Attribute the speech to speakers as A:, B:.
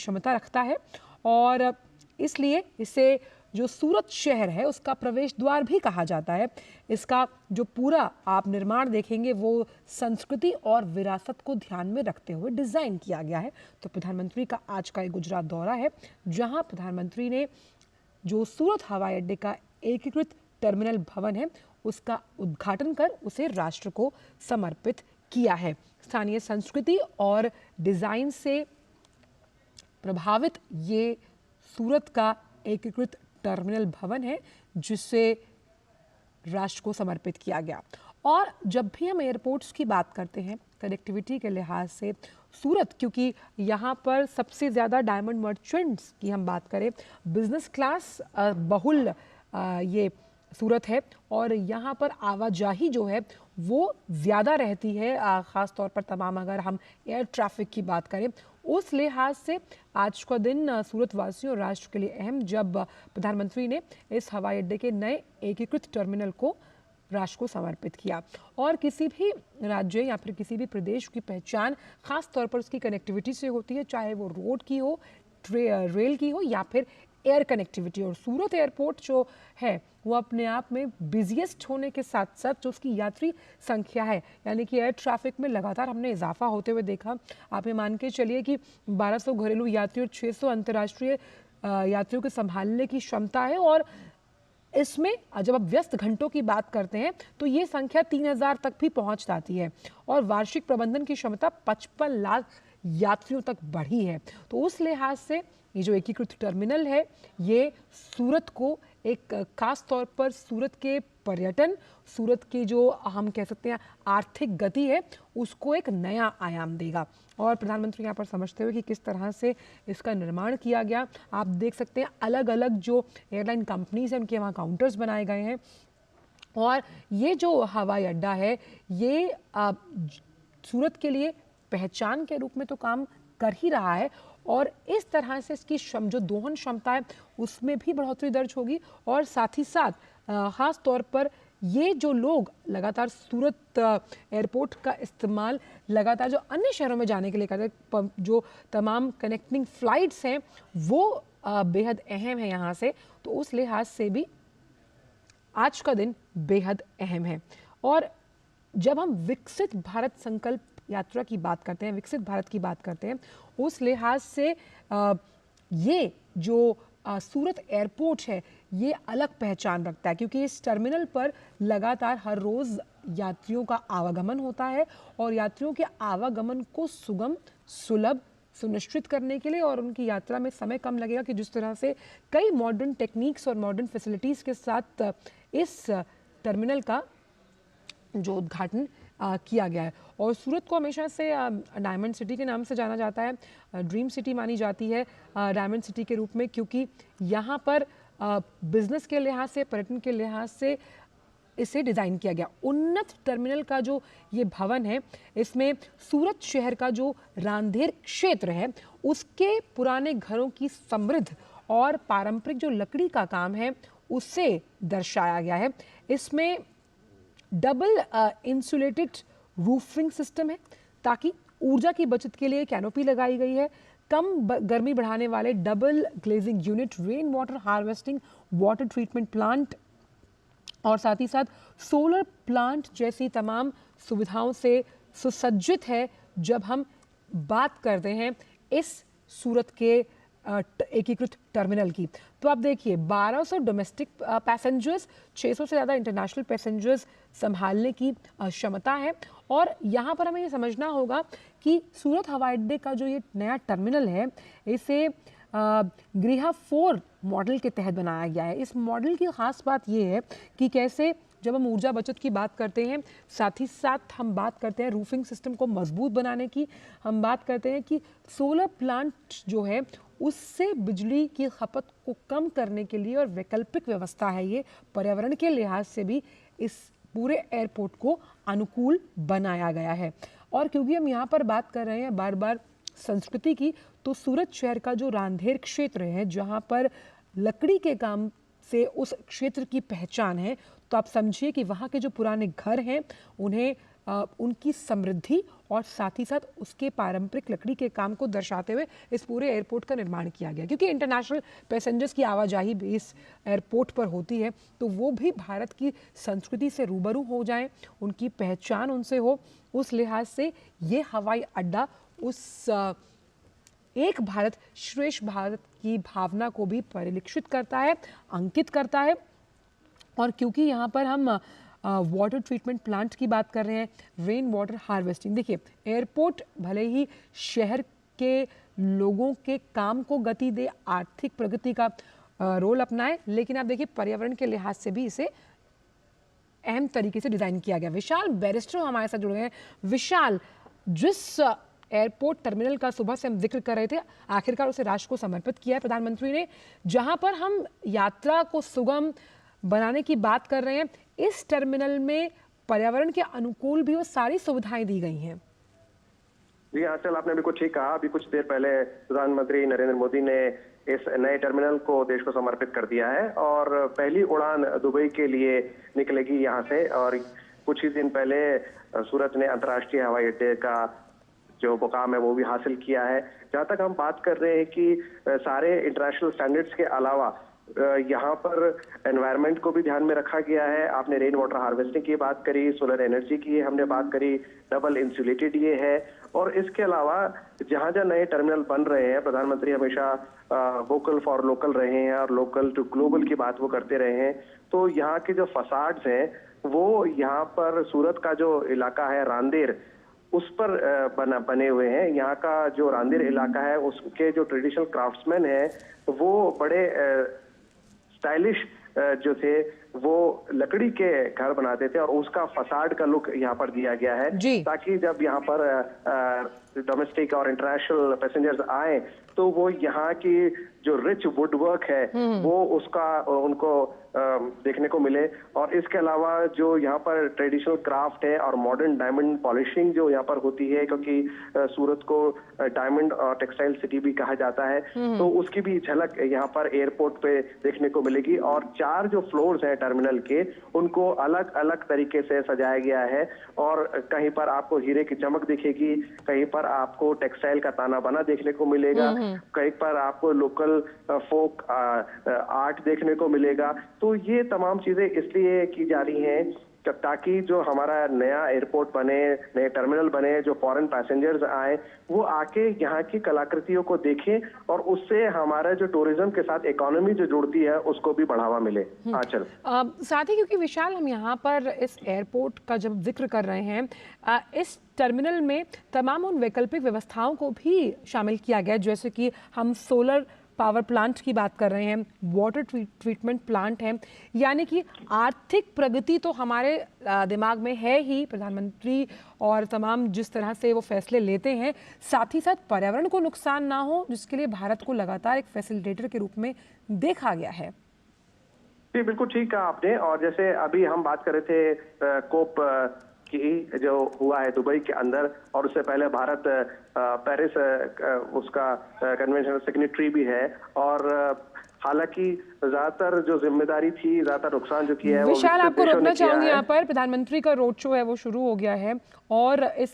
A: क्षमता रखता है और इसलिए इसे जो सूरत शहर है उसका प्रवेश द्वार भी कहा जाता है। इसका जो पूरा आप निर्माण देखेंगे वो संस्कृति और विरासत को ध्यान में रखते हुए डिजाइन किया गया है। तो प्रधानमंत्री का आज का एक गुजरात दौरा है, जहां प्रधानमंत्री ने जो सूरत हवाई अड्डे का एकीकृत टर्मिनल भवन है उसका उद्घाटन कर उसे राष्ट्र को समर्पित किया है। स्थानीय संस्कृति और डिजाइन से प्रभावित ये सूरत का एकीकृत टर्मिनल भवन है जिसे राष्ट्र को समर्पित किया गया। और जब भी हम एयरपोर्ट्स की बात करते हैं कनेक्टिविटी के लिहाज से सूरत, क्योंकि यहाँ पर सबसे ज़्यादा डायमंड मर्चेंट्स की हम बात करें, बिजनेस क्लास बहुल ये सूरत है और यहाँ पर आवाजाही जो है वो ज़्यादा रहती है, ख़ास तौर पर तमाम अगर हम एयर ट्रैफिक की बात करें उस लिहाज से आज का दिन सूरत वासियों और राष्ट्र के लिए अहम, जब प्रधानमंत्री ने इस हवाई अड्डे के नए एकीकृत टर्मिनल को राष्ट्र को समर्पित किया। और किसी भी राज्य या फिर किसी भी प्रदेश की पहचान खास तौर पर उसकी कनेक्टिविटी से होती है, चाहे वो रोड की हो, रेल की हो या फिर एयर कनेक्टिविटी। और सूरत एयरपोर्ट जो है वो अपने आप में बिजिएस्ट होने के साथ साथ जो उसकी यात्री संख्या है, यानी कि एयर ट्रैफिक में लगातार हमने इजाफा होते हुए देखा। आप ये मान के चलिए कि 1200 घरेलू यात्री और 600 अंतर्राष्ट्रीय यात्रियों के संभालने की क्षमता है। और इसमें जब आप व्यस्त घंटों की बात करते हैं तो ये संख्या 3000 तक भी पहुंच जाती है और वार्षिक प्रबंधन की क्षमता 55 लाख यात्रियों तक बढ़ी है। तो उस लिहाज से ये जो एकीकृत टर्मिनल है ये सूरत को एक खास तौर पर सूरत के पर्यटन, सूरत की जो हम कह सकते हैं आर्थिक गति है उसको एक नया आयाम देगा। और प्रधानमंत्री यहाँ पर समझते हुए कि किस तरह से इसका निर्माण किया गया, आप देख सकते हैं अलग अलग जो एयरलाइन कंपनीज हैं उनके वहाँ काउंटर्स बनाए गए हैं। और ये जो हवाई अड्डा है ये सूरत के लिए पहचान के रूप में तो काम कर ही रहा है और इस तरह से इसकी जो दोहन क्षमता है उसमें भी बढ़ोतरी दर्ज होगी। और साथ ही साथ खास तौर पर ये जो लोग लगातार सूरत एयरपोर्ट का इस्तेमाल लगातार जो अन्य शहरों में जाने के लिए करते हैं, जो तमाम कनेक्टिंग फ्लाइट्स हैं वो बेहद अहम है यहाँ से, तो उस लिहाज से भी आज का दिन बेहद अहम है। और जब हम विकसित भारत संकल्प यात्रा की बात करते हैं, विकसित भारत की बात करते हैं, उस लिहाज से ये जो सूरत एयरपोर्ट है ये अलग पहचान रखता है, क्योंकि इस टर्मिनल पर लगातार हर रोज़ यात्रियों का आवागमन होता है और यात्रियों के आवागमन को सुगम, सुलभ सुनिश्चित करने के लिए और उनकी यात्रा में समय कम लगेगा कि जिस तरह से कई मॉडर्न टेक्निक्स और मॉडर्न फैसिलिटीज़ के साथ इस टर्मिनल का जो उद्घाटन किया गया है। और सूरत को हमेशा से डायमंड सिटी के नाम से जाना जाता है, ड्रीम सिटी मानी जाती है डायमंड सिटी के रूप में, क्योंकि यहाँ पर बिजनेस के लिहाज से, पर्यटन के लिहाज से इसे डिज़ाइन किया गया। उन्नत टर्मिनल का जो ये भवन है इसमें सूरत शहर का जो रांधेर क्षेत्र है उसके पुराने घरों की समृद्ध और पारंपरिक जो लकड़ी का काम है उसे दर्शाया गया है। इसमें डबल इंसुलेटेड रूफिंग सिस्टम है ताकि ऊर्जा की बचत के लिए कैनोपी लगाई गई है, कम गर्मी बढ़ाने वाले double glazing unit, rain water harvesting, water treatment plant और साथ ही साथ सोलर प्लांट जैसी तमाम सुविधाओं से सुसज्जित है। जब हम बात करते हैं इस सूरत के एकीकृत टर्मिनल की, तो आप देखिए 1200 डोमेस्टिक पैसेंजर्स, 600 से ज़्यादा इंटरनेशनल पैसेंजर्स संभालने की क्षमता है। और यहाँ पर हमें ये समझना होगा कि सूरत हवाई अड्डे का जो ये नया टर्मिनल है इसे गृहा 4 मॉडल के तहत बनाया गया है। इस मॉडल की ख़ास बात ये है कि कैसे जब हम ऊर्जा बचत की बात करते हैं, साथ ही साथ हम बात करते हैं रूफिंग सिस्टम को मजबूत बनाने की, हम बात करते हैं कि सोलर प्लांट जो है उससे बिजली की खपत को कम करने के लिए और वैकल्पिक व्यवस्था है ये, पर्यावरण के लिहाज से भी इस पूरे एयरपोर्ट को अनुकूल बनाया गया है। और क्योंकि हम यहाँ पर बात कर रहे हैं बार बार संस्कृति की, तो सूरत शहर का जो रांधेर क्षेत्र है जहाँ पर लकड़ी के काम से उस क्षेत्र की पहचान है, तो आप समझिए कि वहाँ के जो पुराने घर हैं उन्हें उनकी समृद्धि और साथ ही साथ उसके पारंपरिक लकड़ी के काम को दर्शाते हुए इस पूरे एयरपोर्ट का निर्माण किया गया, क्योंकि इंटरनेशनल पैसेंजर्स की आवाजाही भी इस एयरपोर्ट पर होती है, तो वो भी भारत की संस्कृति से रूबरू हो जाएं, उनकी पहचान उनसे हो। उस लिहाज से ये हवाई अड्डा उस एक भारत श्रेष्ठ भारत की भावना को भी परिलक्षित करता है, अंकित करता है। और क्योंकि यहाँ पर हम वाटर ट्रीटमेंट प्लांट की बात कर रहे हैं, रेन वाटर हार्वेस्टिंग, देखिए एयरपोर्ट भले ही शहर के लोगों के काम को गति दे, आर्थिक प्रगति का रोल अपनाए, लेकिन आप देखिए पर्यावरण के लिहाज से भी इसे अहम तरीके से डिजाइन किया गया। विशाल बैरिस्टो हमारे साथ जुड़ गए हैं। विशाल, जिस एयरपोर्ट टर्मिनल का सुबह से हम जिक्र कर रहे थे, आखिरकार उसे राष्ट्र को समर्पित किया है प्रधानमंत्री ने, जहां पर हम यात्रा को सुगम बनाने की बात कर रहे हैं, इस टर्मिनल में पर्यावरण के अनुकूल भी वो सारी सुविधाएं दी गई हैं।
B: जी आंचल, आपने बिल्कुल ठीक कहा। अभी कुछ देर पहले प्रधानमंत्री नरेंद्र मोदी ने इस नए टर्मिनल को देश को समर्पित कर दिया है और पहली उड़ान दुबई के लिए निकलेगी यहाँ से। और कुछ ही दिन पहले सूरत ने अंतर्राष्ट्रीय हवाई अड्डे का जो मुकाम है वो भी हासिल किया है। जहाँ तक हम बात कर रहे हैं कि सारे इंटरनेशनल स्टैंडर्ड्स के अलावा यहाँ पर एनवायरनमेंट को भी ध्यान में रखा गया है। आपने रेन वाटर हार्वेस्टिंग की बात करी, सोलर एनर्जी की हमने बात करी, डबल इंसुलेटेड ये है। और इसके अलावा जहाँ जहाँ नए टर्मिनल बन रहे हैं, प्रधानमंत्री हमेशा वोकल फॉर लोकल रहे हैं और लोकल टू ग्लोबल की बात वो करते रहे हैं। तो यहाँ के जो फसाड्स हैं वो यहाँ पर सूरत का जो इलाका है रांदेर, उस पर बने हुए हैं। यहाँ का जो रांदेर इलाका है उसके जो ट्रेडिशनल क्राफ्ट्समैन हैं वो बड़े स्टाइलिश जो थे वो लकड़ी के घर बनाते थे और उसका फसाड का लुक यहाँ पर दिया गया है, ताकि जब यहाँ पर डोमेस्टिक और इंटरनेशनल पैसेंजर्स आए तो वो यहाँ की जो रिच वुड वर्क है वो उसका उनको देखने को मिले। और इसके अलावा जो यहाँ पर ट्रेडिशनल क्राफ्ट है और मॉडर्न डायमंड पॉलिशिंग जो यहाँ पर होती है, क्योंकि सूरत को डायमंड और टेक्सटाइल सिटी भी कहा जाता है, तो उसकी भी झलक यहाँ पर एयरपोर्ट पे देखने को मिलेगी। और 4 जो फ्लोर्स हैं टर्मिनल के, उनको अलग अलग तरीके से सजाया गया है और कहीं पर आपको हीरे की चमक दिखेगी, कहीं पर आपको टेक्सटाइल का ताना बाना देखने को मिलेगा, कहीं पर आपको लोकल फोक आर्ट देखने को मिलेगा। तो ये तमाम चीजें इसलिए की जा रही हैं ताकि जो हमारा नया एयरपोर्ट बने, नए टर्मिनल बने, जो फॉरेन पैसेंजर्स आए वो आके यहाँ की कलाकृतियों को देखें और उससे हमारा जो टूरिज्म के साथ इकोनॉमी जो जुड़ती है उसको भी बढ़ावा मिले। आंचल,
A: साथ ही क्योंकि विशाल हम यहाँ पर इस एयरपोर्ट का जब जिक्र कर रहे हैं, इस टर्मिनल में तमाम उन वैकल्पिक व्यवस्थाओं को भी शामिल किया गया, जैसे कि हम सोलर पावर प्लांट की बात कर रहे हैं, वाटर ट्रीटमेंट प्लांट है, यानी कि आर्थिक प्रगति तो हमारे दिमाग में है ही, प्रधानमंत्री और तमाम जिस तरह से वो फैसले लेते हैं, साथ ही साथ पर्यावरण को नुकसान ना हो, जिसके लिए भारत को लगातार एक फैसिलिटेटर के रूप में देखा गया है।
B: जी बिल्कुल ठीक कहा आपने। और जैसे अभी हम बात कर रहे थे कोप की जो हुआ है दुबई के अंदर, और उससे पहले भारत पेरिस उसका कन्वेंशन सिग्नेटरी भी है। और हालांकि ज्यादातर जो जिम्मेदारी थी, ज्यादातर नुकसान जो किया है
A: विशाल, आपको रोकना चाहूंगी यहाँ पर, प्रधानमंत्री का रोड शो है वो शुरू हो गया है और इस